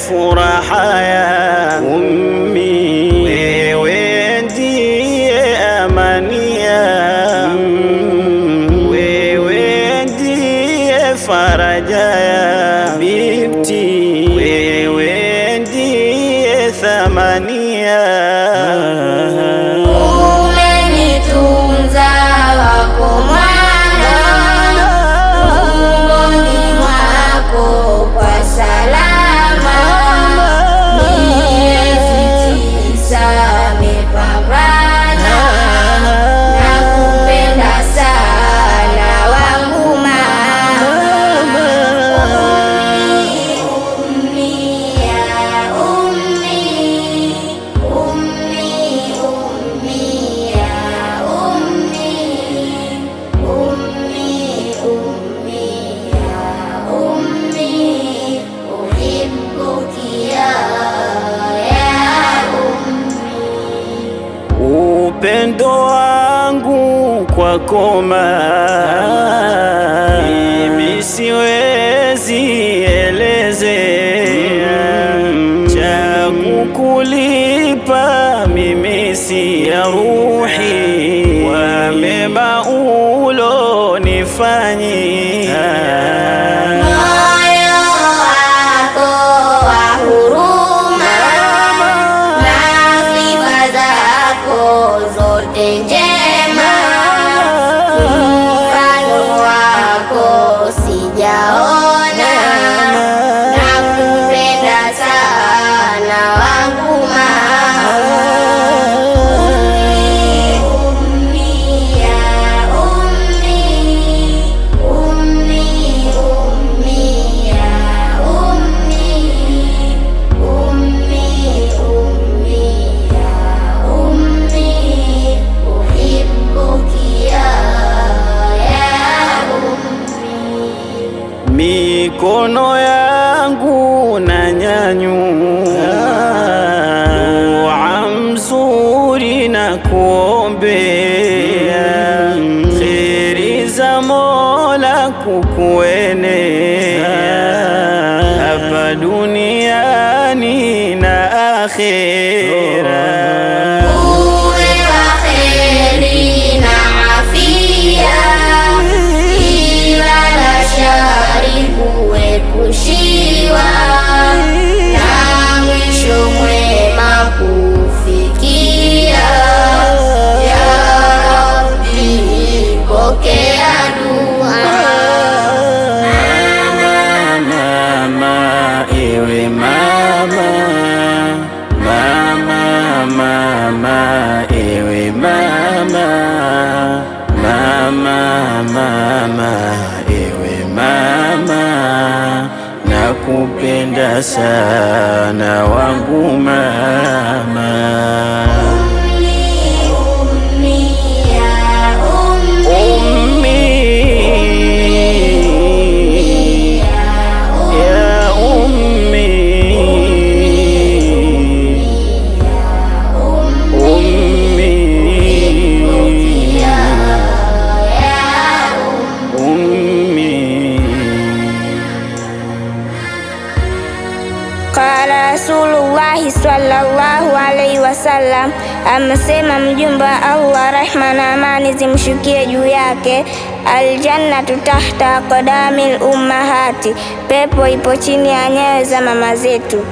furaha ya ummi, wewe ndiye amani ya wewe ndiye faraja ya binti, wewe ndiye thamani ya upendo wangu kwako mimi siwezi elezea, cha kukulipa mimi si ya ruhi, kwa mema ulonifanyia. Mikono yangu na nyanyua, dua mzuri na kuombea, kheri za Mola kukuenea, hapa duniani na akhera. Kushiwa na mwisho mwema kufikia, ya Rabbi pokea dua. Mama, ewe mama, mama, mama, ewe mama, mama, mama, ewe mama, nakupenda sana wangu mama. Qala Rasulullahi sallallahu alaihi wasallam, amesema mjumbe wa Allah, rehma na amani zimshukie juu yake, aljannatu tahta qadamil ummahati, pepo ipo chini ya nyayo za mama zetu.